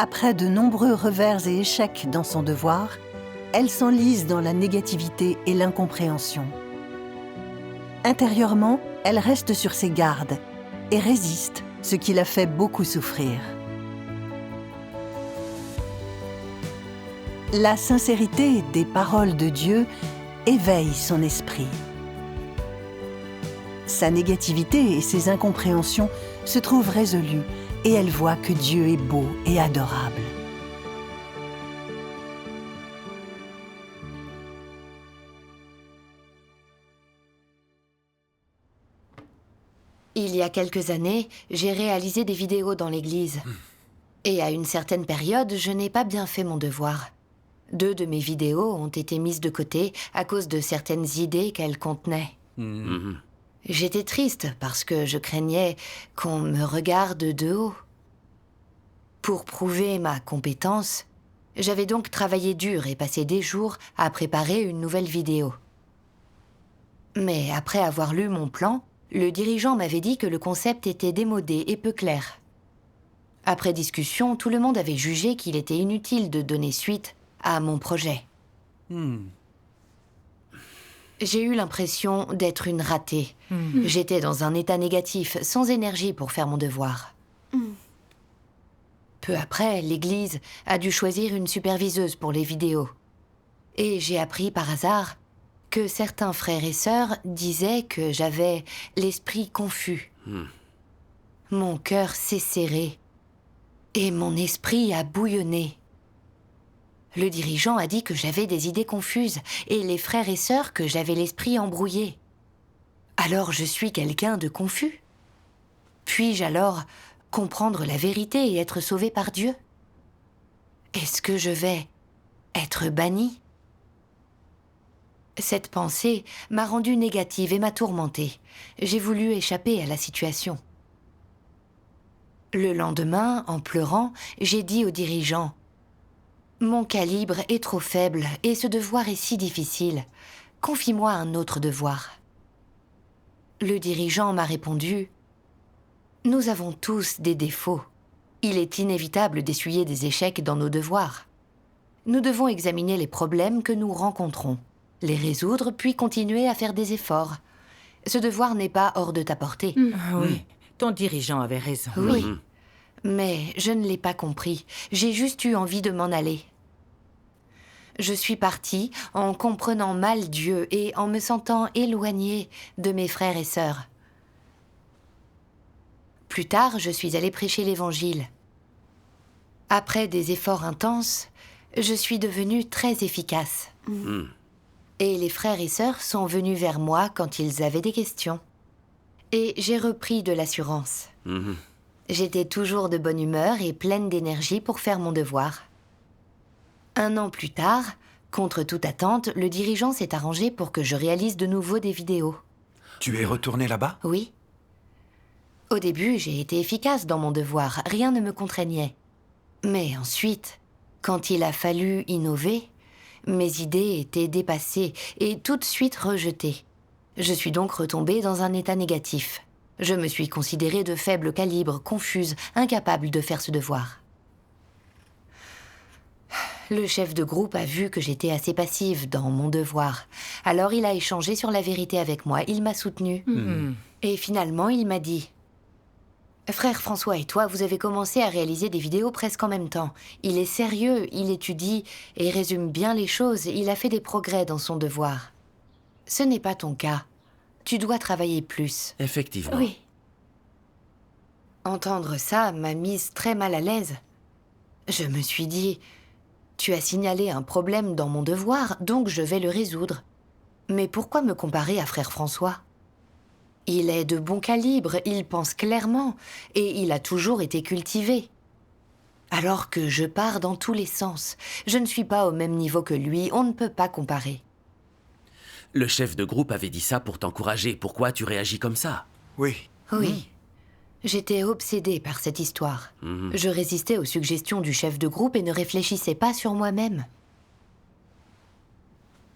Après de nombreux revers et échecs dans son devoir, elle s'enlise dans la négativité et l'incompréhension. Intérieurement, elle reste sur ses gardes et résiste, ce qui la fait beaucoup souffrir. La sincérité des paroles de Dieu éveille son esprit. Sa négativité et ses incompréhensions se trouvent résolues et elle voit que Dieu est beau et adorable. Il y a quelques années, j'ai réalisé des vidéos dans l'église. Et à une certaine période, je n'ai pas bien fait mon devoir. 2 de mes vidéos ont été mises de côté à cause de certaines idées qu'elles contenaient. J'étais triste parce que je craignais qu'on me regarde de haut. Pour prouver ma compétence, j'avais donc travaillé dur et passé des jours à préparer une nouvelle vidéo. Mais après avoir lu mon plan, le dirigeant m'avait dit que le concept était démodé et peu clair. Après discussion, tout le monde avait jugé qu'il était inutile de donner suite à mon projet. J'ai eu l'impression d'être une ratée. J'étais dans un état négatif, sans énergie pour faire mon devoir. Peu après, l'église a dû choisir une superviseuse pour les vidéos. Et j'ai appris par hasard que certains frères et sœurs disaient que j'avais l'esprit confus. Mon cœur s'est serré et mon esprit a bouillonné. Le dirigeant a dit que j'avais des idées confuses et les frères et sœurs que j'avais l'esprit embrouillé. Alors je suis quelqu'un de confus? Puis-je alors comprendre la vérité et être sauvé par Dieu? Est-ce que je vais être banni? Cette pensée m'a rendue négative et m'a tourmentée. J'ai voulu échapper à la situation. Le lendemain, en pleurant, j'ai dit au dirigeant: « Mon calibre est trop faible et ce devoir est si difficile. Confie-moi un autre devoir. » Le dirigeant m'a répondu: « Nous avons tous des défauts. Il est inévitable d'essuyer des échecs dans nos devoirs. Nous devons examiner les problèmes que nous rencontrons, les résoudre, puis continuer à faire des efforts. Ce devoir n'est pas hors de ta portée. » Oui, ton dirigeant avait raison. Oui, mais je ne l'ai pas compris. J'ai juste eu envie de m'en aller. Je suis partie en comprenant mal Dieu et en me sentant éloignée de mes frères et sœurs. Plus tard, je suis allée prêcher l'Évangile. Après des efforts intenses, je suis devenue très efficace. Et les frères et sœurs sont venus vers moi quand ils avaient des questions. Et j'ai repris de l'assurance. J'étais toujours de bonne humeur et pleine d'énergie pour faire mon devoir. 1 an plus tard, contre toute attente, le dirigeant s'est arrangé pour que je réalise de nouveau des vidéos. Tu es retourné là-bas? Oui. Au début, j'ai été efficace dans mon devoir, rien ne me contraignait. Mais ensuite, quand il a fallu innover, mes idées étaient dépassées et tout de suite rejetées. Je suis donc retombée dans un état négatif. Je me suis considérée de faible calibre, confuse, incapable de faire ce devoir. Le chef de groupe a vu que j'étais assez passive dans mon devoir. Alors il a échangé sur la vérité avec moi, il m'a soutenue. Et finalement, il m'a dit: « Frère François et toi, vous avez commencé à réaliser des vidéos presque en même temps. Il est sérieux, il étudie et résume bien les choses, il a fait des progrès dans son devoir. Ce n'est pas ton cas. Tu dois travailler plus. » Effectivement. Oui. Entendre ça m'a mise très mal à l'aise. Je me suis dit: tu as signalé un problème dans mon devoir, donc je vais le résoudre. Mais pourquoi me comparer à frère François? Il est de bon calibre, il pense clairement, et il a toujours été cultivé. Alors que je pars dans tous les sens. Je ne suis pas au même niveau que lui, on ne peut pas comparer. Le chef de groupe avait dit ça pour t'encourager. Pourquoi tu réagis comme ça? Oui. Oui. J'étais obsédée par cette histoire. Je résistais aux suggestions du chef de groupe et ne réfléchissais pas sur moi-même.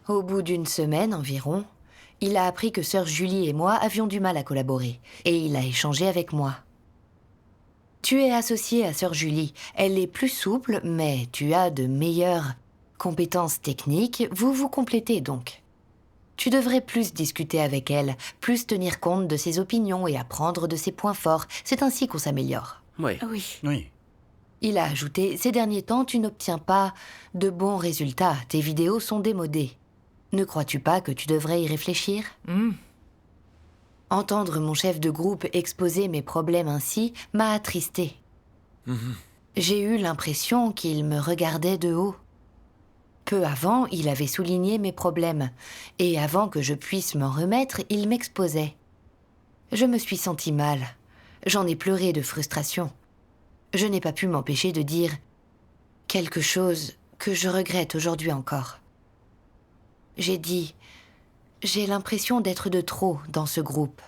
Au bout d'1 semaine environ, il a appris que sœur Julie et moi avions du mal à collaborer, et il a échangé avec moi. Tu es associé à Sœur Julie. Elle est plus souple, mais tu as de meilleures compétences techniques. Vous vous complétez donc. Tu devrais plus discuter avec elle, plus tenir compte de ses opinions et apprendre de ses points forts. C'est ainsi qu'on s'améliore. Oui. Oui. Oui. Il a ajouté, ces derniers temps, tu n'obtiens pas de bons résultats. Tes vidéos sont démodées. Ne crois-tu pas que tu devrais y réfléchir ? Entendre mon chef de groupe exposer mes problèmes ainsi m'a attristée. J'ai eu l'impression qu'il me regardait de haut. Peu avant, il avait souligné mes problèmes, et avant que je puisse m'en remettre, il m'exposait. Je me suis sentie mal. J'en ai pleuré de frustration. Je n'ai pas pu m'empêcher de dire quelque chose que je regrette aujourd'hui encore. J'ai dit « J'ai l'impression d'être de trop dans ce groupe.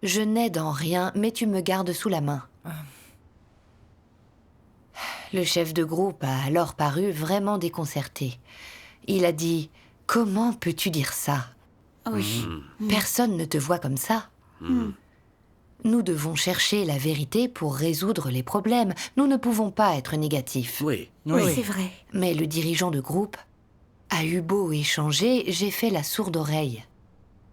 Je n'aide en rien, mais tu me gardes sous la main. » Le chef de groupe a alors paru vraiment déconcerté. Il a dit « Comment peux-tu dire ça ? Oui. Personne ne te voit comme ça. Nous devons chercher la vérité pour résoudre les problèmes. Nous ne pouvons pas être négatifs. » Oui. Oui, Oui. c'est vrai. Mais le dirigeant de groupe a eu beau échanger, j'ai fait la sourde oreille.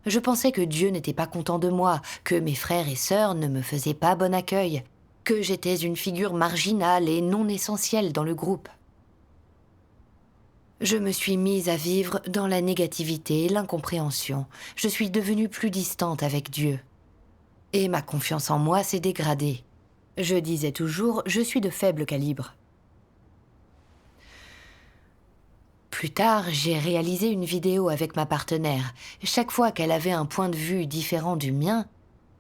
Je pensais que Dieu n'était pas content de moi, que mes frères et sœurs ne me faisaient pas bon accueil, que j'étais une figure marginale et non essentielle dans le groupe. Je me suis mise à vivre dans la négativité et l'incompréhension. Je suis devenue plus distante avec Dieu. Et ma confiance en moi s'est dégradée. Je disais toujours, je suis de faible calibre. Plus tard, j'ai réalisé une vidéo avec ma partenaire. Chaque fois qu'elle avait un point de vue différent du mien,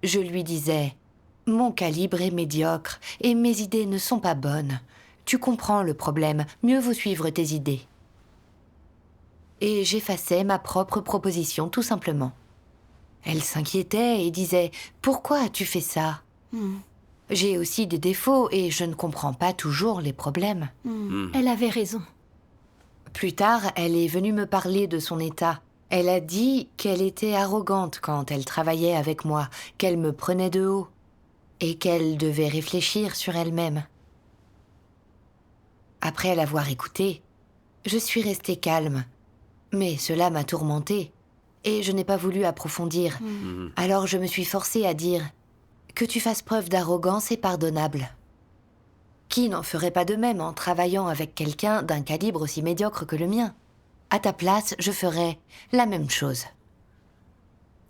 je lui disais « Mon calibre est médiocre et mes idées ne sont pas bonnes. Tu comprends le problème, mieux vaut suivre tes idées. » Et j'effaçais ma propre proposition tout simplement. Elle s'inquiétait et disait « Pourquoi as-tu fait ça ? J'ai aussi des défauts et je ne comprends pas toujours les problèmes. » Elle avait raison. Plus tard, elle est venue me parler de son état. Elle a dit qu'elle était arrogante quand elle travaillait avec moi, qu'elle me prenait de haut et qu'elle devait réfléchir sur elle-même. Après l'avoir écoutée, je suis restée calme, mais cela m'a tourmentée et je n'ai pas voulu approfondir. Alors je me suis forcée à dire « Que tu fasses preuve d'arrogance est pardonnable. » Qui n'en ferait pas de même en travaillant avec quelqu'un d'un calibre aussi médiocre que le mien ? À ta place, je ferais la même chose.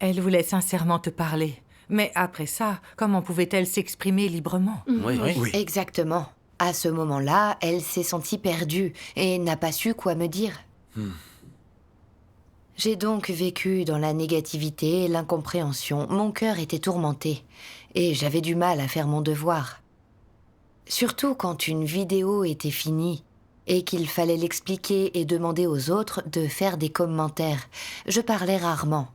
Elle voulait sincèrement te parler. Mais après ça, comment pouvait-elle s'exprimer librement ? Oui. Oui. Exactement. À ce moment-là, elle s'est sentie perdue et n'a pas su quoi me dire. J'ai donc vécu dans la négativité et l'incompréhension. Mon cœur était tourmenté et j'avais du mal à faire mon devoir. Surtout quand une vidéo était finie et qu'il fallait l'expliquer et demander aux autres de faire des commentaires. Je parlais rarement.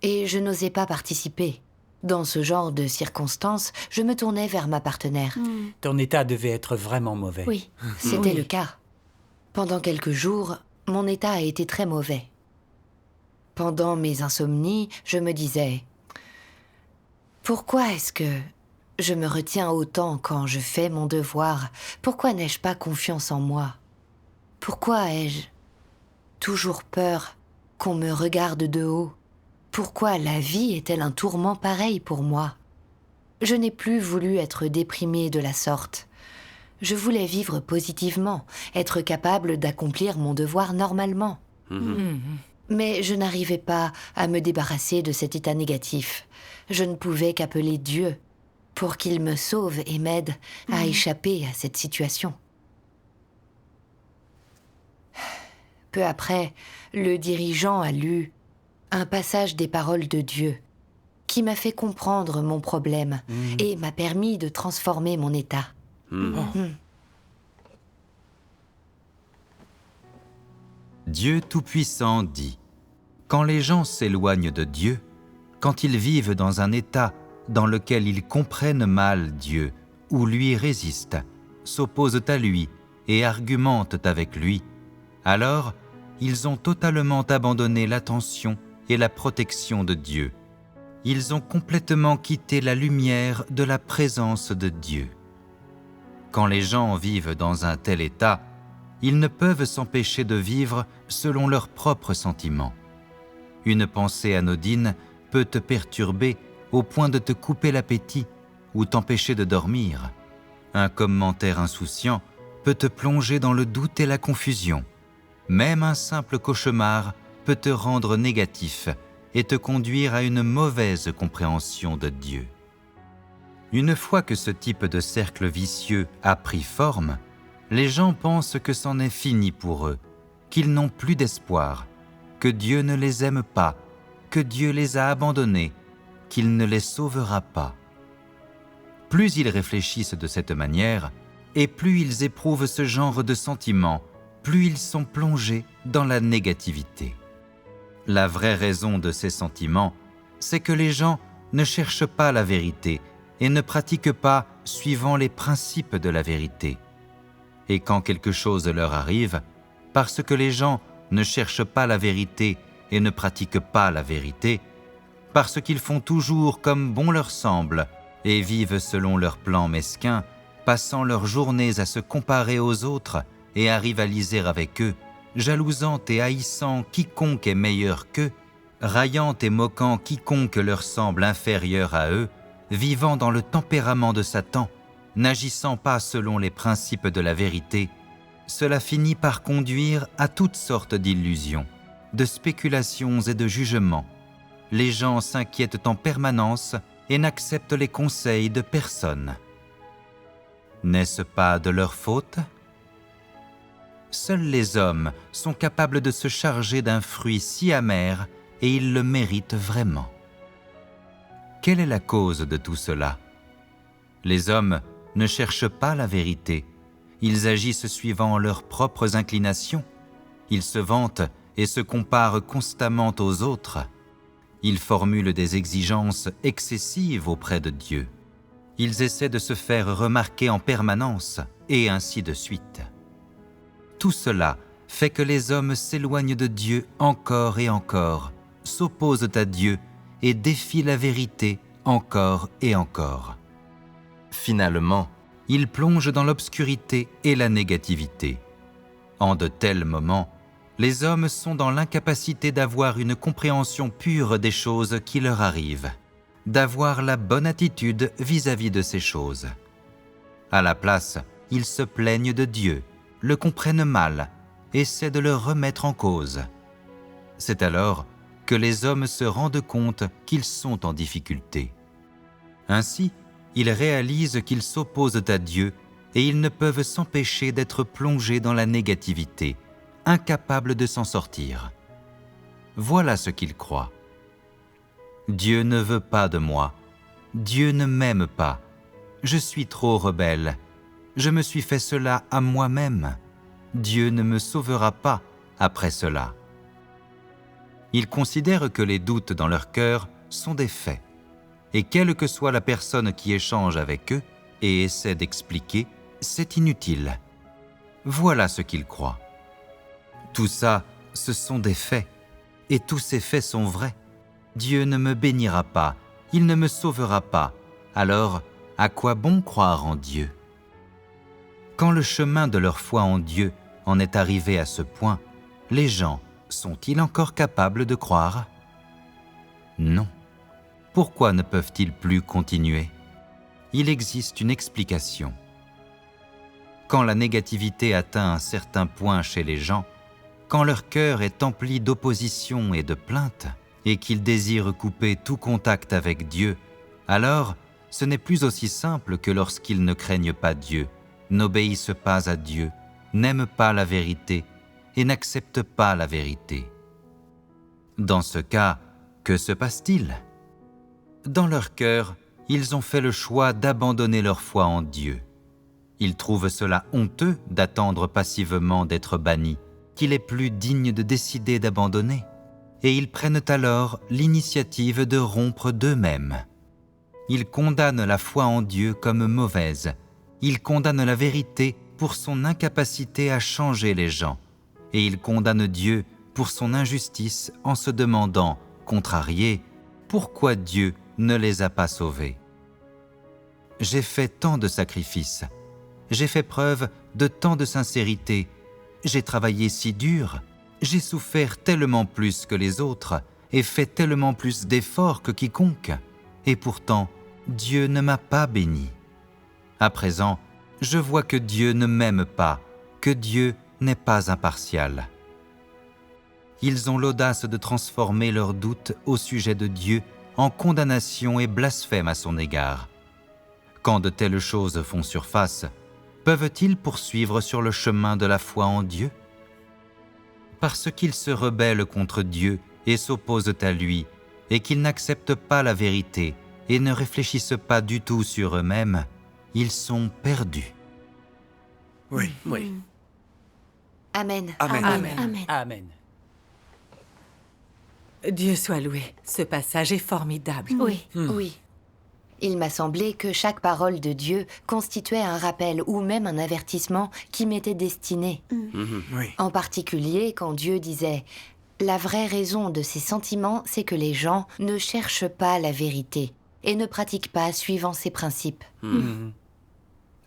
Et je n'osais pas participer. Dans ce genre de circonstances, je me tournais vers ma partenaire. Ton état devait être vraiment mauvais. Oui, c'était Oui. le cas. Pendant quelques jours, mon état a été très mauvais. Pendant mes insomnies, je me disais « Pourquoi est-ce que je me retiens autant quand je fais mon devoir? Pourquoi n'ai-je pas confiance en moi? Pourquoi ai-je toujours peur qu'on me regarde de haut? Pourquoi la vie est-elle un tourment pareil pour moi? Je n'ai plus voulu être déprimée de la sorte. Je voulais vivre positivement, être capable d'accomplir mon devoir normalement. Mais je n'arrivais pas à me débarrasser de cet état négatif. Je ne pouvais qu'appeler Dieu pour qu'il me sauve et m'aide à échapper à cette situation. Peu après, le dirigeant a lu un passage des paroles de Dieu qui m'a fait comprendre mon problème et m'a permis de transformer mon état. Dieu Tout-Puissant dit : quand les gens s'éloignent de Dieu, quand ils vivent dans un état dans lequel ils comprennent mal Dieu ou lui résistent, s'opposent à lui et argumentent avec lui, alors ils ont totalement abandonné l'attention et la protection de Dieu. Ils ont complètement quitté la lumière de la présence de Dieu. Quand les gens vivent dans un tel état, ils ne peuvent s'empêcher de vivre selon leurs propres sentiments. Une pensée anodine peut te perturber au point de te couper l'appétit ou t'empêcher de dormir. Un commentaire insouciant peut te plonger dans le doute et la confusion. Même un simple cauchemar peut te rendre négatif et te conduire à une mauvaise compréhension de Dieu. Une fois que ce type de cercle vicieux a pris forme, les gens pensent que c'en est fini pour eux, qu'ils n'ont plus d'espoir, que Dieu ne les aime pas, que Dieu les a abandonnés, qu'il ne les sauvera pas. Plus ils réfléchissent de cette manière, et plus ils éprouvent ce genre de sentiments, plus ils sont plongés dans la négativité. La vraie raison de ces sentiments, c'est que les gens ne cherchent pas la vérité et ne pratiquent pas suivant les principes de la vérité. Et quand quelque chose leur arrive, parce que les gens ne cherchent pas la vérité et ne pratiquent pas la vérité, parce qu'ils font toujours comme bon leur semble et vivent selon leurs plans mesquins, passant leurs journées à se comparer aux autres et à rivaliser avec eux, jalousant et haïssant quiconque est meilleur qu'eux, raillant et moquant quiconque leur semble inférieur à eux, vivant dans le tempérament de Satan, n'agissant pas selon les principes de la vérité, cela finit par conduire à toutes sortes d'illusions, de spéculations et de jugements. Les gens s'inquiètent en permanence et n'acceptent les conseils de personne. N'est-ce pas de leur faute ? Seuls les hommes sont capables de se charger d'un fruit si amer et ils le méritent vraiment. Quelle est la cause de tout cela ? Les hommes ne cherchent pas la vérité, ils agissent suivant leurs propres inclinations, ils se vantent et se comparent constamment aux autres, ils formulent des exigences excessives auprès de Dieu, ils essaient de se faire remarquer en permanence, et ainsi de suite. Tout cela fait que les hommes s'éloignent de Dieu encore et encore, s'opposent à Dieu et défient la vérité encore et encore. Finalement, ils plongent dans l'obscurité et la négativité. En de tels moments, les hommes sont dans l'incapacité d'avoir une compréhension pure des choses qui leur arrivent, d'avoir la bonne attitude vis-à-vis de ces choses. À la place, ils se plaignent de Dieu, le comprennent mal, essaient de le remettre en cause. C'est alors que les hommes se rendent compte qu'ils sont en difficulté. Ainsi, ils réalisent qu'ils s'opposent à Dieu et ils ne peuvent s'empêcher d'être plongés dans la négativité, incapables de s'en sortir. Voilà ce qu'ils croient. Dieu ne veut pas de moi. Dieu ne m'aime pas. Je suis trop rebelle. Je me suis fait cela à moi-même. Dieu ne me sauvera pas après cela. Ils considèrent que les doutes dans leur cœur sont des faits. Et quelle que soit la personne qui échange avec eux et essaie d'expliquer, c'est inutile. Voilà ce qu'ils croient. Tout ça, ce sont des faits. Et tous ces faits sont vrais. Dieu ne me bénira pas, il ne me sauvera pas. Alors, à quoi bon croire en Dieu ? Quand le chemin de leur foi en Dieu en est arrivé à ce point, les gens sont-ils encore capables de croire ? Non. Pourquoi ne peuvent-ils plus continuer ? Il existe une explication. Quand la négativité atteint un certain point chez les gens, quand leur cœur est empli d'opposition et de plaintes, et qu'ils désirent couper tout contact avec Dieu, alors ce n'est plus aussi simple que lorsqu'ils ne craignent pas Dieu, n'obéissent pas à Dieu, n'aiment pas la vérité et n'acceptent pas la vérité. Dans ce cas, que se passe-t-il ? Dans leur cœur, ils ont fait le choix d'abandonner leur foi en Dieu. Ils trouvent cela honteux d'attendre passivement d'être bannis, qu'il est plus digne de décider d'abandonner, et ils prennent alors l'initiative de rompre d'eux-mêmes. Ils condamnent la foi en Dieu comme mauvaise, ils condamnent la vérité pour son incapacité à changer les gens, et ils condamnent Dieu pour son injustice en se demandant, contrariés, pourquoi Dieu ne les a pas sauvés. J'ai fait tant de sacrifices. J'ai fait preuve de tant de sincérité. J'ai travaillé si dur. J'ai souffert tellement plus que les autres et fait tellement plus d'efforts que quiconque. Et pourtant, Dieu ne m'a pas béni. À présent, je vois que Dieu ne m'aime pas, que Dieu n'est pas impartial. Ils ont l'audace de transformer leurs doutes au sujet de Dieu en condamnation et blasphème à son égard. Quand de telles choses font surface, peuvent-ils poursuivre sur le chemin de la foi en Dieu? Parce qu'ils se rebellent contre Dieu et s'opposent à lui, et qu'ils n'acceptent pas la vérité et ne réfléchissent pas du tout sur eux-mêmes, ils sont perdus. Oui. Oui. Amen. Amen. Amen. Amen. Amen. Dieu soit loué. Ce passage est formidable. Oui, oui. Il m'a semblé que chaque parole de Dieu constituait un rappel ou même un avertissement qui m'était destiné. Oui. En particulier quand Dieu disait « La vraie raison de ces sentiments, c'est que les gens ne cherchent pas la vérité et ne pratiquent pas suivant ses principes.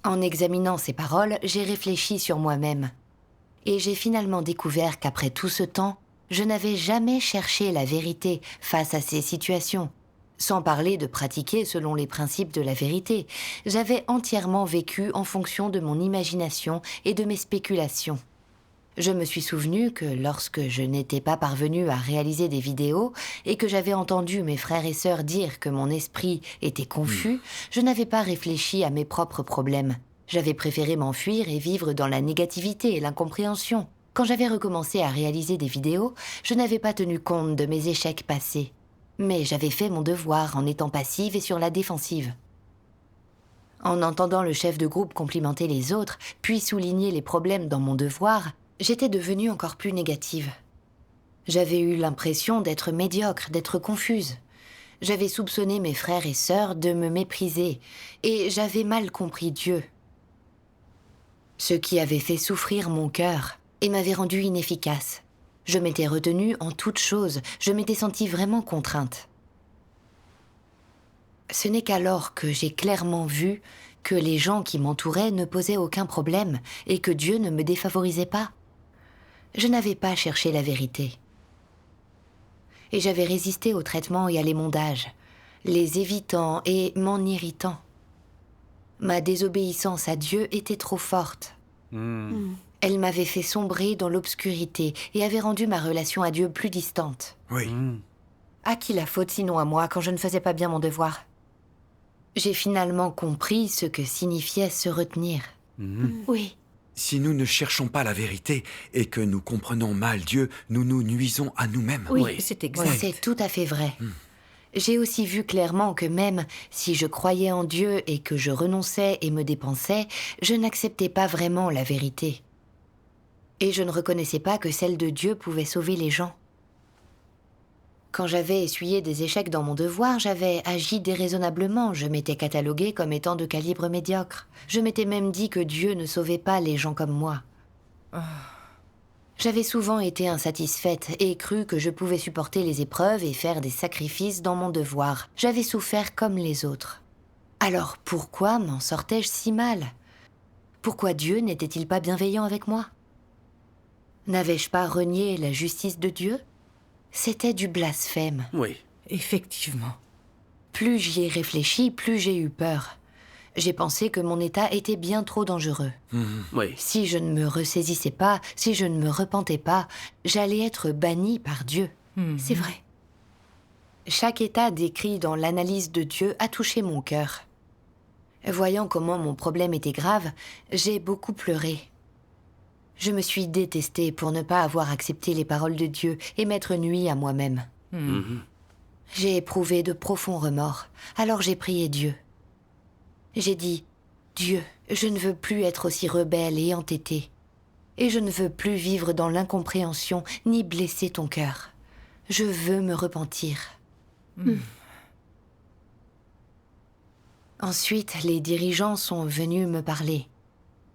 En examinant ces paroles, j'ai réfléchi sur moi-même. Et j'ai finalement découvert qu'après tout ce temps, je n'avais jamais cherché la vérité face à ces situations. Sans parler de pratiquer selon les principes de la vérité, j'avais entièrement vécu en fonction de mon imagination et de mes spéculations. Je me suis souvenu que lorsque je n'étais pas parvenue à réaliser des vidéos et que j'avais entendu mes frères et sœurs dire que mon esprit était confus, je n'avais pas réfléchi à mes propres problèmes. J'avais préféré m'enfuir et vivre dans la négativité et l'incompréhension. Quand j'avais recommencé à réaliser des vidéos, je n'avais pas tenu compte de mes échecs passés. Mais j'avais fait mon devoir en étant passive et sur la défensive. En entendant le chef de groupe complimenter les autres, puis souligner les problèmes dans mon devoir, j'étais devenue encore plus négative. J'avais eu l'impression d'être médiocre, d'être confuse. J'avais soupçonné mes frères et sœurs de me mépriser, et j'avais mal compris Dieu. Ce qui avait fait souffrir mon cœur et m'avait rendue inefficace. Je m'étais retenue en toutes choses, je m'étais sentie vraiment contrainte. Ce n'est qu'alors que j'ai clairement vu que les gens qui m'entouraient ne posaient aucun problème et que Dieu ne me défavorisait pas. Je n'avais pas cherché la vérité. Et j'avais résisté au traitement et à l'émondage, les évitant et m'en irritant. Ma désobéissance à Dieu était trop forte. Elle m'avait fait sombrer dans l'obscurité et avait rendu ma relation à Dieu plus distante. Oui. À qui la faute sinon à moi quand je ne faisais pas bien mon devoir? J'ai finalement compris ce que signifiait se retenir. Oui. Si nous ne cherchons pas la vérité et que nous comprenons mal Dieu, nous nous nuisons à nous-mêmes. Oui, c'est exact. C'est tout à fait vrai. J'ai aussi vu clairement que même si je croyais en Dieu et que je renonçais et me dépensais, je n'acceptais pas vraiment la vérité. Et je ne reconnaissais pas que celle de Dieu pouvait sauver les gens. Quand j'avais essuyé des échecs dans mon devoir, j'avais agi déraisonnablement. Je m'étais cataloguée comme étant de calibre médiocre. Je m'étais même dit que Dieu ne sauvait pas les gens comme moi. J'avais souvent été insatisfaite et cru que je pouvais supporter les épreuves et faire des sacrifices dans mon devoir. J'avais souffert comme les autres. Alors pourquoi m'en sortais-je si mal? Pourquoi Dieu n'était-il pas bienveillant avec moi? N'avais-je pas renié la justice de Dieu? C'était du blasphème. Oui. Effectivement. Plus j'y ai réfléchi, plus j'ai eu peur. J'ai pensé que mon état était bien trop dangereux. Oui. Si je ne me ressaisissais pas, si je ne me repentais pas, j'allais être bannie par Dieu. C'est vrai. Chaque état décrit dans l'analyse de Dieu a touché mon cœur. Voyant comment mon problème était grave, j'ai beaucoup pleuré. Je me suis détestée pour ne pas avoir accepté les paroles de Dieu et m'être nuit à moi-même. J'ai éprouvé de profonds remords, alors j'ai prié Dieu. J'ai dit, Dieu, je ne veux plus être aussi rebelle et entêtée. Et je ne veux plus vivre dans l'incompréhension ni blesser ton cœur. Je veux me repentir. Ensuite, les dirigeants sont venus me parler.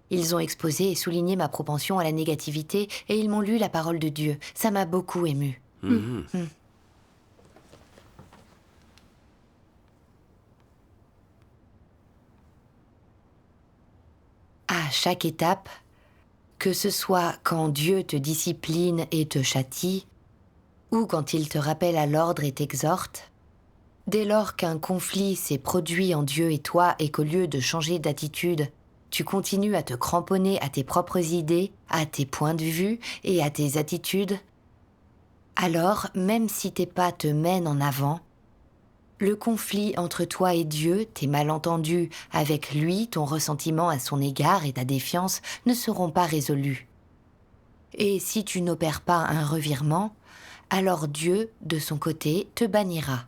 Ils ont exposé et souligné ma propension à la négativité et ils m'ont lu la parole de Dieu. Ça m'a beaucoup émue. chaque étape, que ce soit quand Dieu te discipline et te châtie, ou quand il te rappelle à l'ordre et t'exhorte, dès lors qu'un conflit s'est produit en Dieu et toi et qu'au lieu de changer d'attitude, tu continues à te cramponner à tes propres idées, à tes points de vue et à tes attitudes, alors, même si tes pas te mènent en avant, le conflit entre toi et Dieu, tes malentendus avec lui, ton ressentiment à son égard et ta défiance ne seront pas résolus. Et si tu n'opères pas un revirement, alors Dieu, de son côté, te bannira.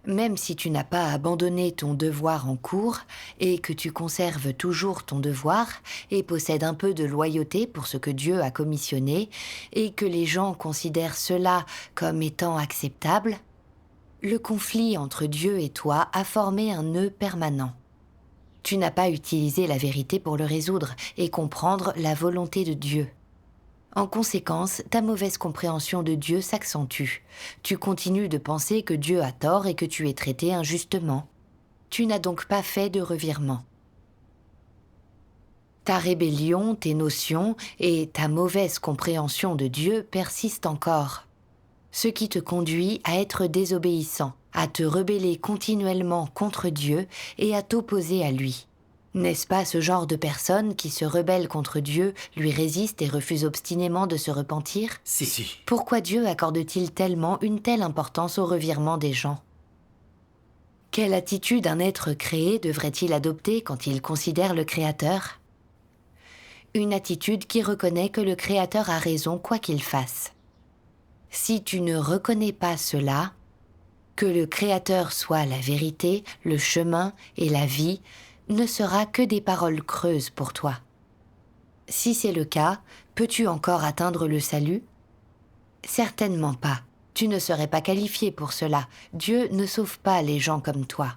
Même si tu n'as pas abandonné ton devoir en cours et que tu conserves toujours ton devoir et possèdes un peu de loyauté pour ce que Dieu a commissionné et que les gens considèrent cela comme étant acceptable, le conflit entre Dieu et toi a formé un nœud permanent. Tu n'as pas utilisé la vérité pour le résoudre et comprendre la volonté de Dieu. En conséquence, ta mauvaise compréhension de Dieu s'accentue. Tu continues de penser que Dieu a tort et que tu es traité injustement. Tu n'as donc pas fait de revirement. Ta rébellion, tes notions et ta mauvaise compréhension de Dieu persistent encore, ce qui te conduit à être désobéissant, à te rebeller continuellement contre Dieu et à t'opposer à lui. N'est-ce pas ce genre de personne qui se rebelle contre Dieu, lui résiste et refuse obstinément de se repentir? Si. Pourquoi Dieu accorde-t-il tellement une telle importance au revirement des gens? Quelle attitude un être créé devrait-il adopter quand il considère le Créateur? Une attitude qui reconnaît que le Créateur a raison quoi qu'il fasse. Si tu ne reconnais pas cela, que le Créateur soit la vérité, le chemin et la vie, ne sera que des paroles creuses pour toi. Si c'est le cas, peux-tu encore atteindre le salut? Certainement pas. Tu ne serais pas qualifié pour cela. Dieu ne sauve pas les gens comme toi.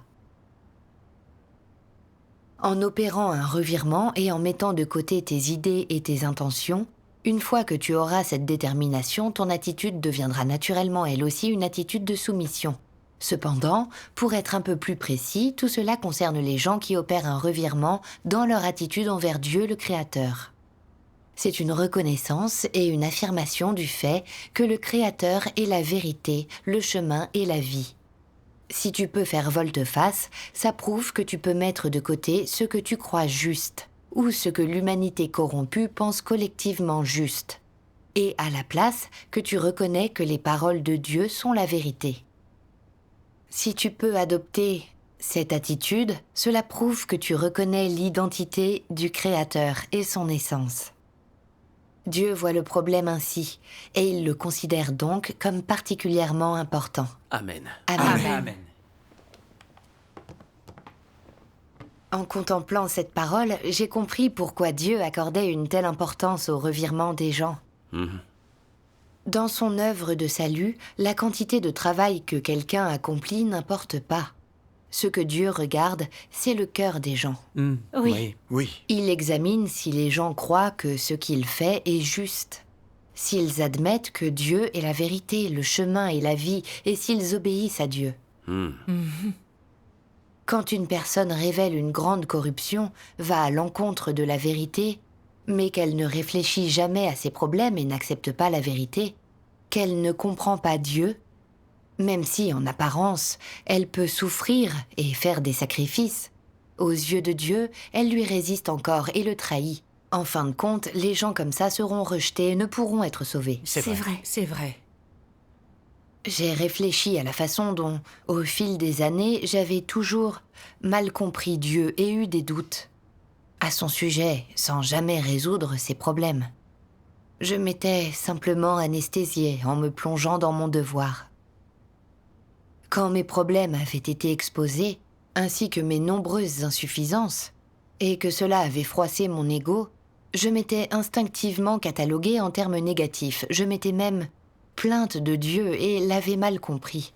En opérant un revirement et en mettant de côté tes idées et tes intentions, une fois que tu auras cette détermination, ton attitude deviendra naturellement elle aussi une attitude de soumission. Cependant, pour être un peu plus précis, tout cela concerne les gens qui opèrent un revirement dans leur attitude envers Dieu le Créateur. C'est une reconnaissance et une affirmation du fait que le Créateur est la vérité, le chemin et la vie. Si tu peux faire volte-face, ça prouve que tu peux mettre de côté ce que tu crois juste, ou ce que l'humanité corrompue pense collectivement juste, et à la place que tu reconnais que les paroles de Dieu sont la vérité. Si tu peux adopter cette attitude, cela prouve que tu reconnais l'identité du Créateur et son essence. Dieu voit le problème ainsi, et il le considère donc comme particulièrement important. Amen. Amen. Amen. En contemplant cette parole, j'ai compris pourquoi Dieu accordait une telle importance au revirement des gens. Dans son œuvre de salut, la quantité de travail que quelqu'un accomplit n'importe pas. Ce que Dieu regarde, c'est le cœur des gens. Oui. Oui. Il examine si les gens croient que ce qu'il fait est juste, s'ils admettent que Dieu est la vérité, le chemin et la vie, et s'ils obéissent à Dieu. Quand une personne révèle une grande corruption, va à l'encontre de la vérité, mais qu'elle ne réfléchit jamais à ses problèmes et n'accepte pas la vérité, qu'elle ne comprend pas Dieu, même si, en apparence, elle peut souffrir et faire des sacrifices, aux yeux de Dieu, elle lui résiste encore et le trahit. En fin de compte, les gens comme ça seront rejetés et ne pourront être sauvés. C'est vrai. C'est vrai. J'ai réfléchi à la façon dont, au fil des années, j'avais toujours mal compris Dieu et eu des doutes à son sujet, sans jamais résoudre ses problèmes. Je m'étais simplement anesthésiée en me plongeant dans mon devoir. Quand mes problèmes avaient été exposés, ainsi que mes nombreuses insuffisances, et que cela avait froissé mon ego, je m'étais instinctivement cataloguée en termes négatifs. Je m'étais même plainte de Dieu et l'avais mal compris.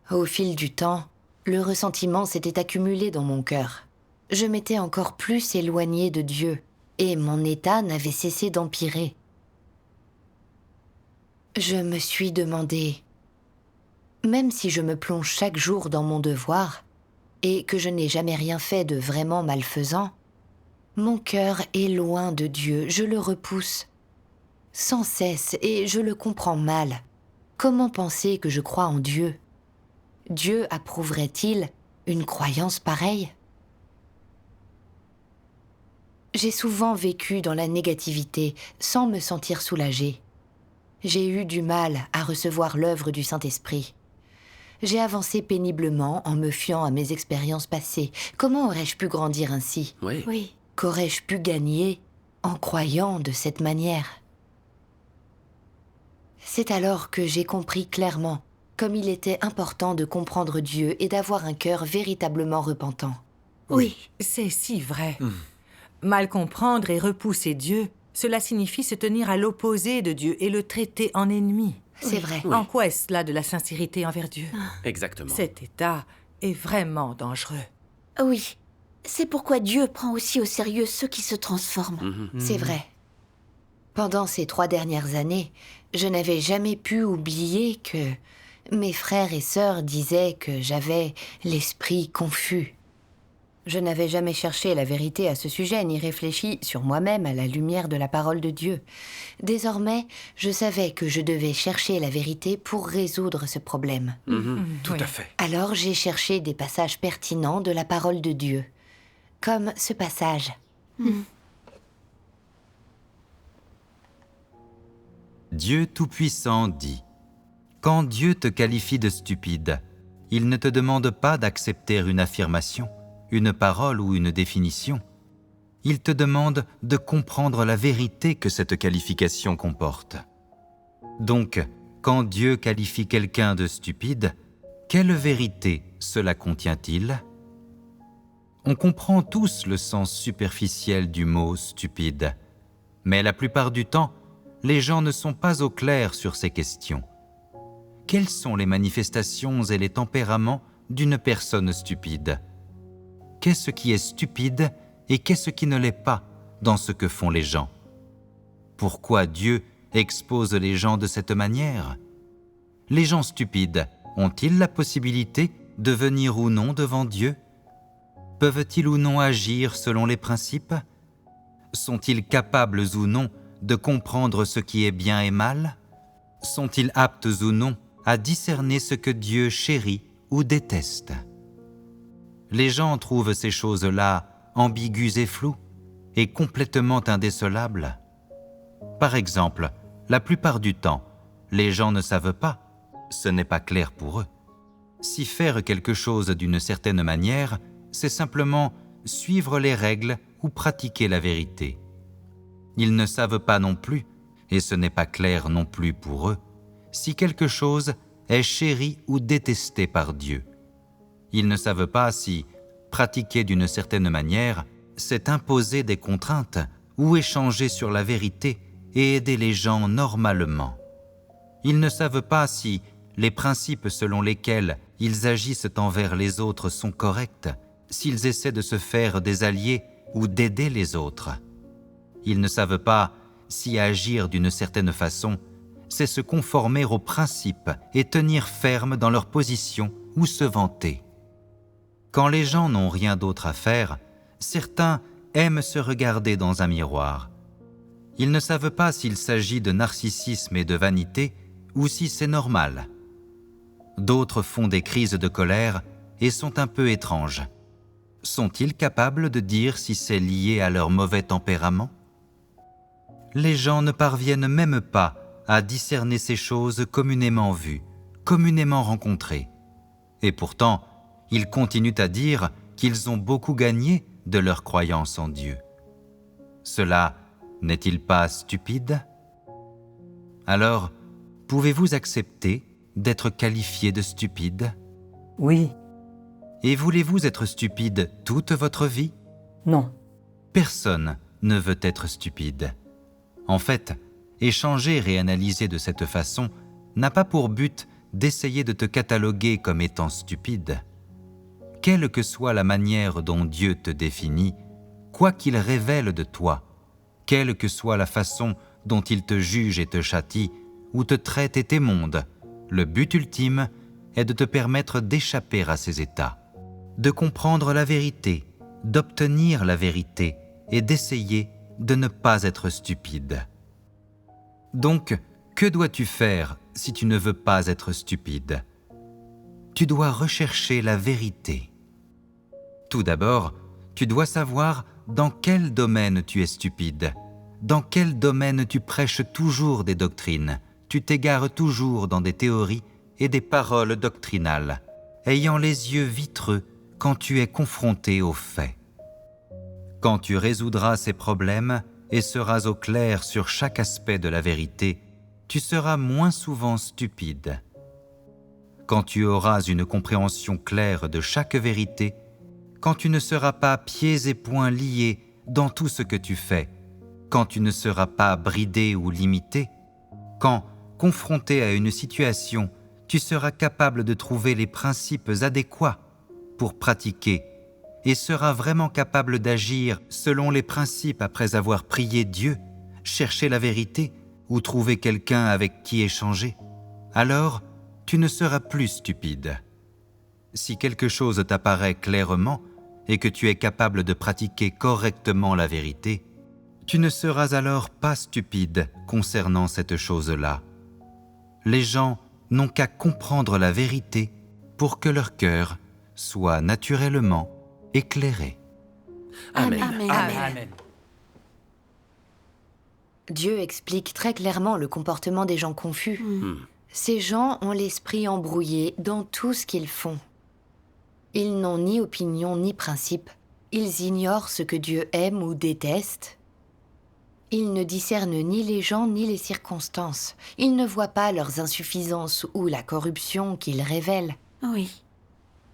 Au fil du temps, le ressentiment s'était accumulé dans mon cœur. Je m'étais encore plus éloignée de Dieu, et mon état n'avait cessé d'empirer. Je me suis demandé, même si je me plonge chaque jour dans mon devoir, et que je n'ai jamais rien fait de vraiment malfaisant, mon cœur est loin de Dieu, je le repousse sans cesse et je le comprends mal. Comment penser que je crois en Dieu? Dieu approuverait-il une croyance pareille? J'ai souvent vécu dans la négativité sans me sentir soulagée. J'ai eu du mal à recevoir l'œuvre du Saint-Esprit. J'ai avancé péniblement en me fiant à mes expériences passées. Comment aurais-je pu grandir ainsi? Oui. Qu'aurais-je pu gagner en croyant de cette manière? C'est alors que j'ai compris clairement comme il était important de comprendre Dieu et d'avoir un cœur véritablement repentant. Oui, c'est si vrai. Mal comprendre et repousser Dieu, cela signifie se tenir à l'opposé de Dieu et le traiter en ennemi. C'est vrai. En quoi est-ce là de la sincérité envers Dieu? Exactement. Cet état est vraiment dangereux. Oui, c'est pourquoi Dieu prend aussi au sérieux ceux qui se transforment. C'est vrai. Pendant ces 3 dernières années, je n'avais jamais pu oublier que mes frères et sœurs disaient que j'avais l'esprit confus. Je n'avais jamais cherché la vérité à ce sujet, ni réfléchi sur moi-même à la lumière de la parole de Dieu. Désormais, je savais que je devais chercher la vérité pour résoudre ce problème. Tout Oui. à fait. Alors j'ai cherché des passages pertinents de la parole de Dieu, comme ce passage. Dieu Tout-Puissant dit : quand Dieu te qualifie de stupide, il ne te demande pas d'accepter une affirmation, une parole ou une définition. Il te demande de comprendre la vérité que cette qualification comporte. Donc, quand Dieu qualifie quelqu'un de stupide, quelle vérité cela contient-il ? On comprend tous le sens superficiel du mot « stupide », mais la plupart du temps, les gens ne sont pas au clair sur ces questions. Quelles sont les manifestations et les tempéraments d'une personne stupide ? Qu'est-ce qui est stupide et qu'est-ce qui ne l'est pas dans ce que font les gens ? Pourquoi Dieu expose les gens de cette manière ? Les gens stupides ont-ils la possibilité de venir ou non devant Dieu ? Peuvent-ils ou non agir selon les principes ? Sont-ils capables ou non de comprendre ce qui est bien et mal ? Sont-ils aptes ou non à discerner ce que Dieu chérit ou déteste ? Les gens trouvent ces choses-là ambiguës et floues et complètement indécelables. Par exemple, la plupart du temps, les gens ne savent pas, ce n'est pas clair pour eux. Si faire quelque chose d'une certaine manière, c'est simplement suivre les règles ou pratiquer la vérité. Ils ne savent pas non plus, et ce n'est pas clair non plus pour eux, si quelque chose est chéri ou détesté par Dieu. Ils ne savent pas si pratiquer d'une certaine manière, c'est imposer des contraintes ou échanger sur la vérité et aider les gens normalement. Ils ne savent pas si les principes selon lesquels ils agissent envers les autres sont corrects, s'ils essaient de se faire des alliés ou d'aider les autres. Ils ne savent pas si agir d'une certaine façon, c'est se conformer aux principes et tenir ferme dans leur position ou se vanter. Quand les gens n'ont rien d'autre à faire, certains aiment se regarder dans un miroir. Ils ne savent pas s'il s'agit de narcissisme et de vanité ou si c'est normal. D'autres font des crises de colère et sont un peu étranges. Sont-ils capables de dire si c'est lié à leur mauvais tempérament ? Les gens ne parviennent même pas à discerner ces choses communément vues, communément rencontrées. Et pourtant, ils continuent à dire qu'ils ont beaucoup gagné de leur croyance en Dieu. Cela n'est-il pas stupide ? Alors, pouvez-vous accepter d'être qualifié de stupide ? Oui, Et voulez-vous être stupide toute votre vie ? non, Personne ne veut être stupide. En fait, échanger et analyser de cette façon n'a pas pour but d'essayer de te cataloguer comme étant stupide. Quelle que soit la manière dont Dieu te définit, quoi qu'il révèle de toi, quelle que soit la façon dont il te juge et te châtie, ou te traite et t'émonde, le but ultime est de te permettre d'échapper à ces états, de comprendre la vérité, d'obtenir la vérité et d'essayer de ne pas être stupide. Donc, que dois-tu faire si tu ne veux pas être stupide? Tu dois rechercher la vérité. Tout d'abord, tu dois savoir dans quel domaine tu es stupide, dans quel domaine tu prêches toujours des doctrines, tu t'égares toujours dans des théories et des paroles doctrinales, ayant les yeux vitreux quand tu es confronté aux faits. Quand tu résoudras ces problèmes et seras au clair sur chaque aspect de la vérité, tu seras moins souvent stupide. Quand tu auras une compréhension claire de chaque vérité, quand tu ne seras pas pieds et poings liés dans tout ce que tu fais, quand tu ne seras pas bridé ou limité, quand, confronté à une situation, tu seras capable de trouver les principes adéquats pour pratiquer et seras vraiment capable d'agir selon les principes après avoir prié Dieu, cherché la vérité ou trouvé quelqu'un avec qui échanger, alors tu ne seras plus stupide. Si quelque chose t'apparaît clairement et que tu es capable de pratiquer correctement la vérité, tu ne seras alors pas stupide concernant cette chose-là. Les gens n'ont qu'à comprendre la vérité pour que leur cœur soit naturellement éclairé. Amen. Amen. Amen. Dieu explique très clairement le comportement des gens confus. Ces gens ont l'esprit embrouillé dans tout ce qu'ils font. Ils n'ont ni opinion ni principe. Ils ignorent ce que Dieu aime ou déteste. Ils ne discernent ni les gens ni les circonstances. Ils ne voient pas leurs insuffisances ou la corruption qu'ils révèlent. Oui.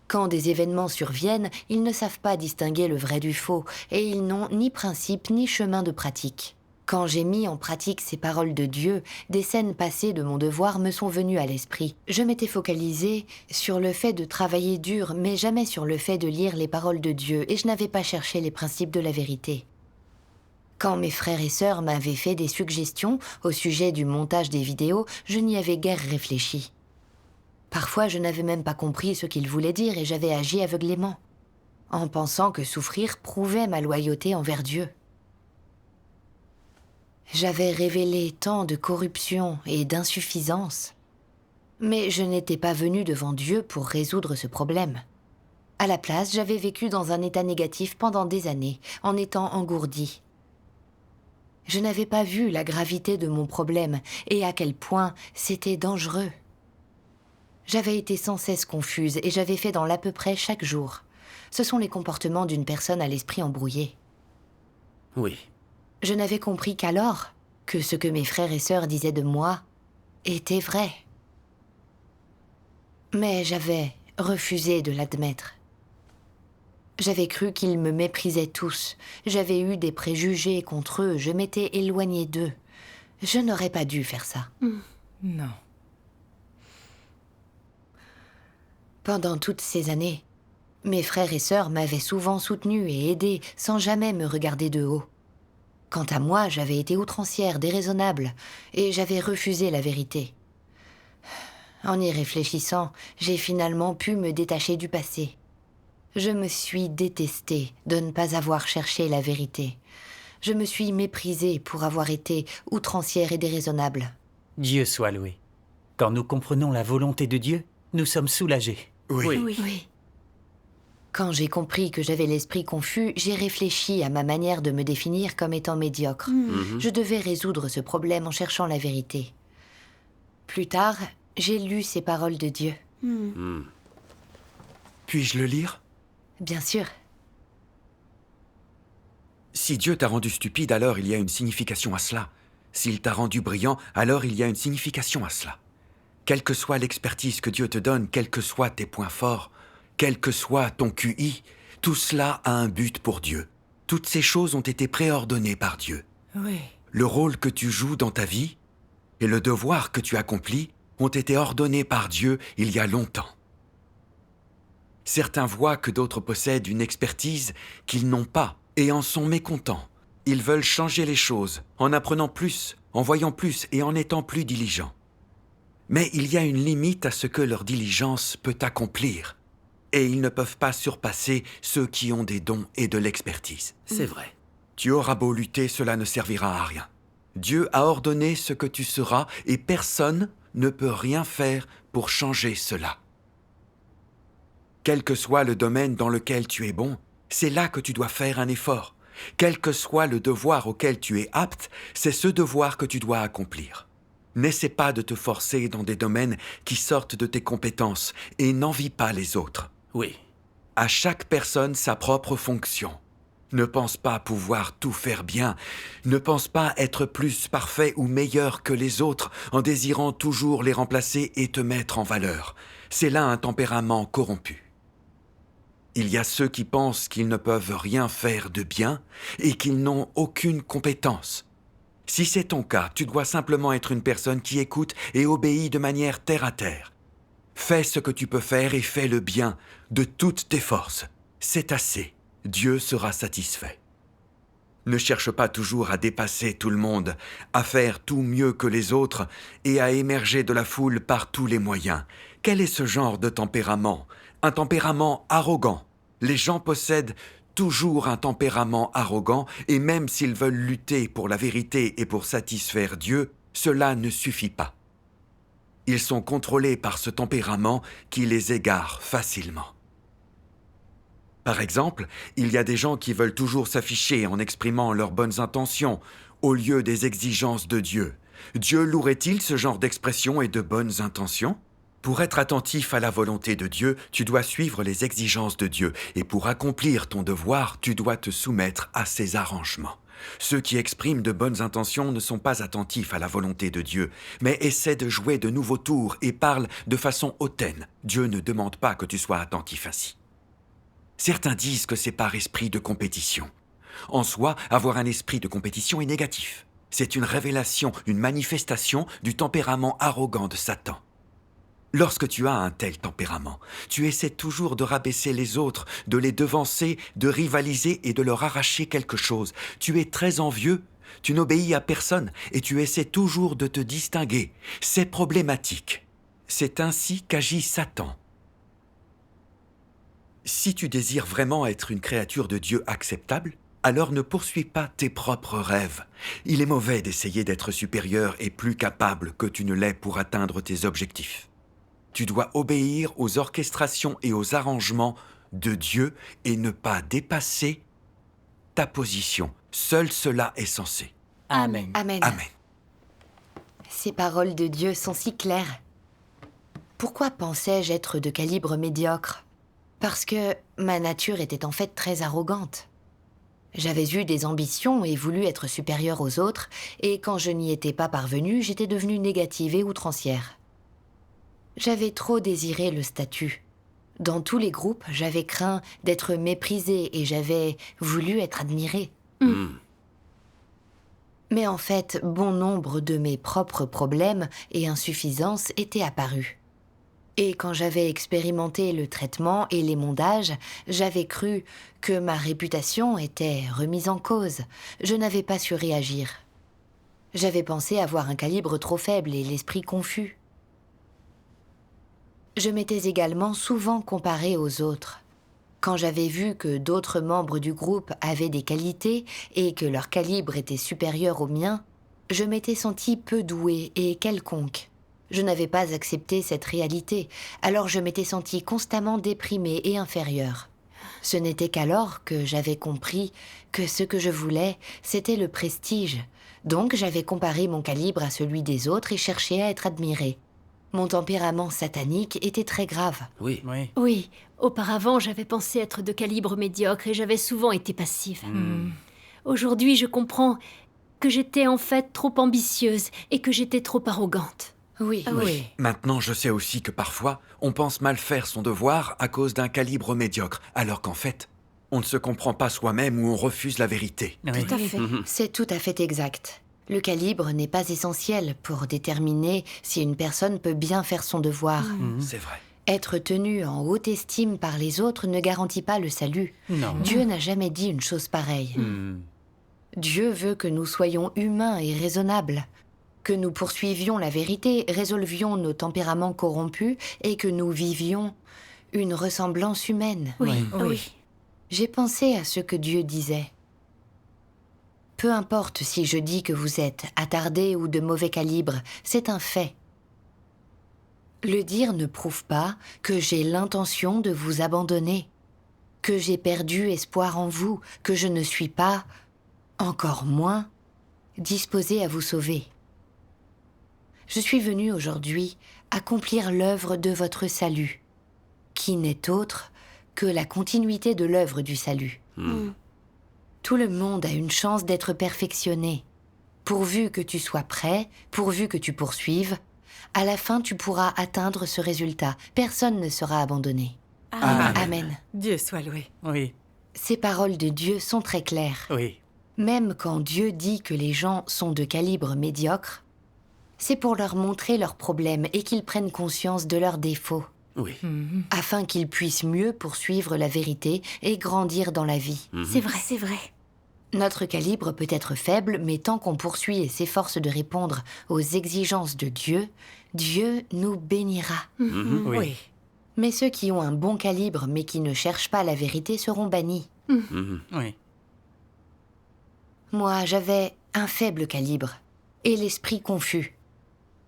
Quand des événements surviennent, ils ne savent pas distinguer le vrai du faux, et ils n'ont ni principe ni chemin de pratique. Quand j'ai mis en pratique ces paroles de Dieu, des scènes passées de mon devoir me sont venues à l'esprit. Je m'étais focalisée sur le fait de travailler dur, mais jamais sur le fait de lire les paroles de Dieu, et je n'avais pas cherché les principes de la vérité. Quand mes frères et sœurs m'avaient fait des suggestions au sujet du montage des vidéos, je n'y avais guère réfléchi. Parfois, je n'avais même pas compris ce qu'ils voulaient dire et j'avais agi aveuglément, en pensant que souffrir prouvait ma loyauté envers Dieu. J'avais révélé tant de corruption et d'insuffisance, mais je n'étais pas venue devant Dieu pour résoudre ce problème. À la place, j'avais vécu dans un état négatif pendant des années, en étant engourdie. Je n'avais pas vu la gravité de mon problème et à quel point c'était dangereux. J'avais été sans cesse confuse et j'avais fait dans l'à peu près chaque jour. Ce sont les comportements d'une personne à l'esprit embrouillé. Oui. Je n'avais compris qu'alors que ce que mes frères et sœurs disaient de moi était vrai. Mais j'avais refusé de l'admettre. J'avais cru qu'ils me méprisaient tous. J'avais eu des préjugés contre eux. Je m'étais éloignée d'eux. Je n'aurais pas dû faire ça. Non. Pendant toutes ces années, mes frères et sœurs m'avaient souvent soutenue et aidée sans jamais me regarder de haut. Quant à moi, j'avais été outrancière, déraisonnable, et j'avais refusé la vérité. En y réfléchissant, j'ai finalement pu me détacher du passé. Je me suis détestée de ne pas avoir cherché la vérité. Je me suis méprisée pour avoir été outrancière et déraisonnable. Dieu soit loué. Quand nous comprenons la volonté de Dieu, nous sommes soulagés. Oui. Oui. Quand j'ai compris que j'avais l'esprit confus, j'ai réfléchi à ma manière de me définir comme étant médiocre. Je devais résoudre ce problème en cherchant la vérité. Plus tard, j'ai lu ces paroles de Dieu. Puis-je le lire? Bien sûr. Si Dieu t'a rendu stupide, alors il y a une signification à cela. S'il t'a rendu brillant, alors il y a une signification à cela. Quelle que soit l'expertise que Dieu te donne, quels que soient tes points forts, quel que soit ton QI, tout cela a un but pour Dieu. Toutes ces choses ont été préordonnées par Dieu. Oui. Le rôle que tu joues dans ta vie et le devoir que tu accomplis ont été ordonnés par Dieu il y a longtemps. Certains voient que d'autres possèdent une expertise qu'ils n'ont pas et en sont mécontents. Ils veulent changer les choses en apprenant plus, en voyant plus et en étant plus diligents. Mais il y a une limite à ce que leur diligence peut accomplir. et ils ne peuvent pas surpasser ceux qui ont des dons et de l'expertise. C'est vrai. Tu auras beau lutter, cela ne servira à rien. Dieu a ordonné ce que tu seras et personne ne peut rien faire pour changer cela. Quel que soit le domaine dans lequel tu es bon, c'est là que tu dois faire un effort. Quel que soit le devoir auquel tu es apte, c'est ce devoir que tu dois accomplir. N'essaie pas de te forcer dans des domaines qui sortent de tes compétences et n'envie pas les autres. Oui. À chaque personne sa propre fonction. Ne pense pas pouvoir tout faire bien. Ne pense pas être plus parfait ou meilleur que les autres en désirant toujours les remplacer et te mettre en valeur. C'est là un tempérament corrompu. Il y a ceux qui pensent qu'ils ne peuvent rien faire de bien et qu'ils n'ont aucune compétence. Si c'est ton cas, tu dois simplement être une personne qui écoute et obéit de manière terre à terre. Fais ce que tu peux faire et fais le bien de toutes tes forces. C'est assez. Dieu sera satisfait. Ne cherche pas toujours à dépasser tout le monde, à faire tout mieux que les autres et à émerger de la foule par tous les moyens. Quel est ce genre de tempérament? Un tempérament arrogant. Les gens possèdent toujours un tempérament arrogant et même s'ils veulent lutter pour la vérité et pour satisfaire Dieu, cela ne suffit pas. Ils sont contrôlés par ce tempérament qui les égare facilement. Par exemple, il y a des gens qui veulent toujours s'afficher en exprimant leurs bonnes intentions au lieu des exigences de Dieu. Dieu louerait-il ce genre d'expression et de bonnes intentions? Pour être attentif à la volonté de Dieu, tu dois suivre les exigences de Dieu et pour accomplir ton devoir, tu dois te soumettre à ses arrangements. Ceux qui expriment de bonnes intentions ne sont pas attentifs à la volonté de Dieu, mais essaient de jouer de nouveaux tours et parlent de façon hautaine. Dieu ne demande pas que tu sois attentif ainsi. Certains disent que c'est par esprit de compétition. En soi, avoir un esprit de compétition est négatif. C'est une révélation, une manifestation du tempérament arrogant de Satan. Lorsque tu as un tel tempérament, tu essaies toujours de rabaisser les autres, de les devancer, de rivaliser et de leur arracher quelque chose. Tu es très envieux, tu n'obéis à personne et tu essaies toujours de te distinguer. C'est problématique. C'est ainsi qu'agit Satan. Si tu désires vraiment être une créature de Dieu acceptable, alors ne poursuis pas tes propres rêves. Il est mauvais d'essayer d'être supérieur et plus capable que tu ne l'es pour atteindre tes objectifs. Tu dois obéir aux orchestrations et aux arrangements de Dieu et ne pas dépasser ta position. Seul cela est censé. Amen. Amen. Amen. Ces paroles de Dieu sont si claires. Pourquoi pensais-je être de calibre médiocre? Parce que ma nature était en fait très arrogante. J'avais eu des ambitions et voulu être supérieure aux autres, et quand je n'y étais pas parvenue, j'étais devenue négative et outrancière. J'avais trop désiré le statut. Dans tous les groupes, j'avais craint d'être méprisée et j'avais voulu être admirée. Mais en fait, bon nombre de mes propres problèmes et insuffisances étaient apparus. Et quand j'avais expérimenté le traitement et les mondages, j'avais cru que ma réputation était remise en cause. Je n'avais pas su réagir. J'avais pensé avoir un calibre trop faible et l'esprit confus. Je m'étais également souvent comparée aux autres. Quand j'avais vu que d'autres membres du groupe avaient des qualités et que leur calibre était supérieur au mien, je m'étais sentie peu douée et quelconque. Je n'avais pas accepté cette réalité, alors je m'étais sentie constamment déprimée et inférieure. Ce n'était qu'alors que j'avais compris que ce que je voulais, c'était le prestige. Donc j'avais comparé mon calibre à celui des autres et cherché à être admirée. Mon tempérament satanique était très grave. Oui. Oui, auparavant j'avais pensé être de calibre médiocre et j'avais souvent été passive. Aujourd'hui je comprends que j'étais en fait trop ambitieuse et que j'étais trop arrogante. Oui. Maintenant, je sais aussi que parfois, on pense mal faire son devoir à cause d'un calibre médiocre, alors qu'en fait, on ne se comprend pas soi-même ou on refuse la vérité. Tout à fait. C'est tout à fait exact. Le calibre n'est pas essentiel pour déterminer si une personne peut bien faire son devoir. C'est vrai. Être tenu en haute estime par les autres ne garantit pas le salut. Non. Dieu n'a jamais dit une chose pareille. Dieu veut que nous soyons humains et raisonnables, que nous poursuivions la vérité, résolvions nos tempéraments corrompus et que nous vivions une ressemblance humaine. Oui. J'ai pensé à ce que Dieu disait. Peu importe si je dis que vous êtes attardé ou de mauvais calibre, c'est un fait. Le dire ne prouve pas que j'ai l'intention de vous abandonner, que j'ai perdu espoir en vous, que je ne suis pas, encore moins, disposé à vous sauver. Je suis venu aujourd'hui accomplir l'œuvre de votre salut, qui n'est autre que la continuité de l'œuvre du salut. Tout le monde a une chance d'être perfectionné. Pourvu que tu sois prêt, pourvu que tu poursuives, à la fin tu pourras atteindre ce résultat. Personne ne sera abandonné. Amen. Dieu soit loué. Oui, Ces paroles de Dieu sont très claires. oui. Même quand Dieu dit que les gens sont de calibre médiocre, c'est pour leur montrer leurs problèmes et qu'ils prennent conscience de leurs défauts, Oui. afin qu'ils puissent mieux poursuivre la vérité et grandir dans la vie. C'est vrai, c'est vrai. Notre calibre peut être faible, mais tant qu'on poursuit et s'efforce de répondre aux exigences de Dieu, Dieu nous bénira. Oui. Mais ceux qui ont un bon calibre mais qui ne cherchent pas la vérité seront bannis. Oui. Moi, j'avais un faible calibre et l'esprit confus.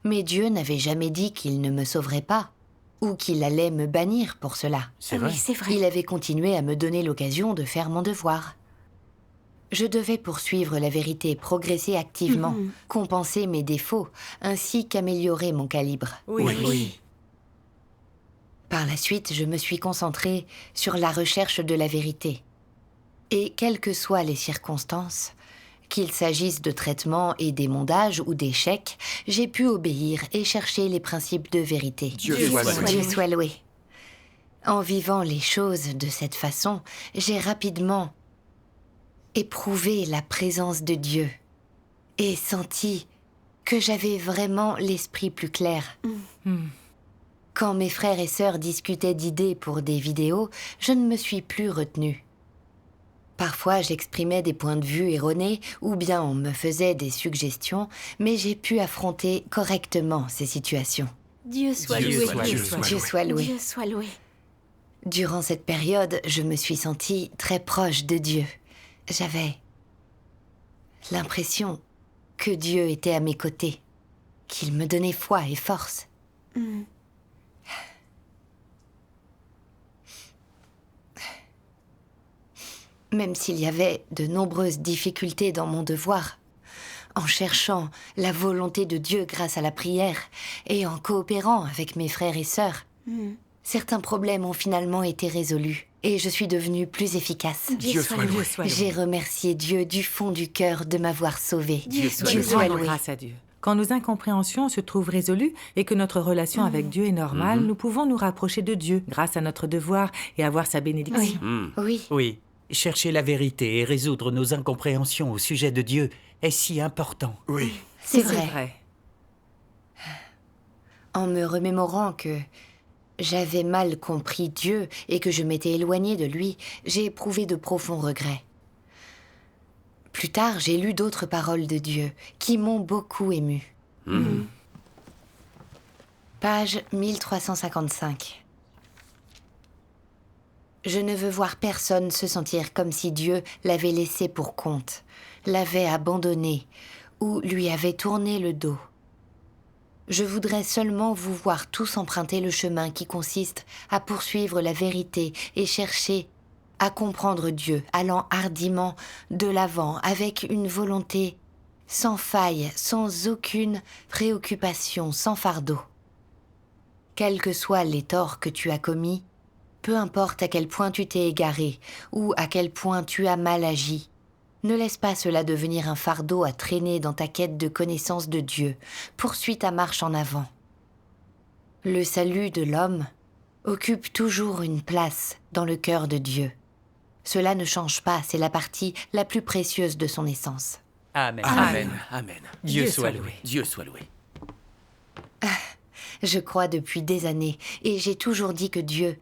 Mais Dieu n'avait jamais dit qu'il ne me sauverait pas ou qu'il allait me bannir pour cela. C'est vrai. Oui, c'est vrai. Il avait continué à me donner l'occasion de faire mon devoir. Je devais poursuivre la vérité, progresser activement, compenser mes défauts, ainsi qu'améliorer mon calibre. Oui. Par la suite, je me suis concentrée sur la recherche de la vérité. Et quelles que soient les circonstances, qu'il s'agisse de traitements et d'émondages ou d'échecs, j'ai pu obéir et chercher les principes de vérité. Dieu soit loué. Dieu soit loué. En vivant les choses de cette façon, j'ai rapidement éprouvé la présence de Dieu et senti que j'avais vraiment l'esprit plus clair. Quand mes frères et sœurs discutaient d'idées pour des vidéos, je ne me suis plus retenue. Parfois, j'exprimais des points de vue erronés ou bien on me faisait des suggestions, mais j'ai pu affronter correctement ces situations. Dieu soit Dieu loué. soit loué. Dieu soit loué. Dieu soit loué. Durant cette période, je me suis sentie très proche de Dieu. J'avais l'impression que Dieu était à mes côtés, qu'il me donnait foi et force. Même s'il y avait de nombreuses difficultés dans mon devoir, en cherchant la volonté de Dieu grâce à la prière et en coopérant avec mes frères et sœurs, certains problèmes ont finalement été résolus et je suis devenue plus efficace. Dieu soit loué. J'ai remercié Dieu du fond du cœur de m'avoir sauvée. Dieu soit Dieu loué. soit Rendons loué. grâce à Dieu. Quand nos incompréhensions se trouvent résolues et que notre relation avec Dieu est normale, nous pouvons nous rapprocher de Dieu grâce à notre devoir et avoir sa bénédiction. Oui, Oui. Chercher la vérité et résoudre nos incompréhensions au sujet de Dieu est si important. Oui. c'est vrai. En me remémorant que j'avais mal compris Dieu et que je m'étais éloignée de lui, j'ai éprouvé de profonds regrets. Plus tard, j'ai lu d'autres paroles de Dieu qui m'ont beaucoup émue. Page 1355. Je ne veux voir personne se sentir comme si Dieu l'avait laissé pour compte, l'avait abandonné ou lui avait tourné le dos. Je voudrais seulement vous voir tous emprunter le chemin qui consiste à poursuivre la vérité et chercher à comprendre Dieu, allant hardiment de l'avant avec une volonté sans faille, sans aucune préoccupation, sans fardeau. Quels que soient les torts que tu as commis, peu importe à quel point tu t'es égaré ou à quel point tu as mal agi, ne laisse pas cela devenir un fardeau à traîner dans ta quête de connaissance de Dieu. Poursuis ta marche en avant. Le salut de l'homme occupe toujours une place dans le cœur de Dieu. Cela ne change pas, c'est la partie la plus précieuse de son essence. Amen. Amen. Amen. Dieu soit loué. Dieu soit loué. Je crois depuis des années et j'ai toujours dit que Dieu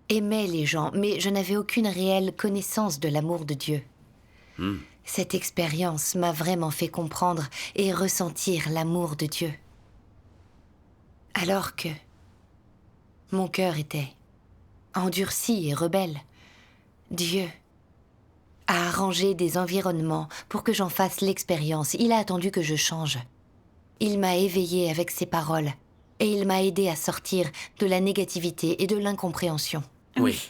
aimait les gens, mais je n'avais aucune réelle connaissance de l'amour de Dieu. Cette expérience m'a vraiment fait comprendre et ressentir l'amour de Dieu. Alors que mon cœur était endurci et rebelle. Dieu a arrangé des environnements pour que j'en fasse l'expérience. Il a attendu que je change. Il m'a éveillée avec ses paroles et il m'a aidé à sortir de la négativité et de l'incompréhension. Oui.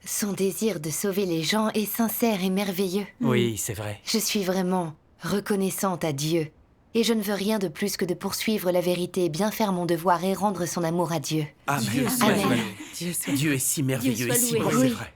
Son désir de sauver les gens est sincère et merveilleux. Oui, c'est vrai. Je suis vraiment reconnaissante à Dieu. Et je ne veux rien de plus que de poursuivre la vérité, bien faire mon devoir et rendre son amour à Dieu. Amen. Dieu soit Amen. loué. Dieu est si merveilleux et si soit bon. loué. C'est vrai.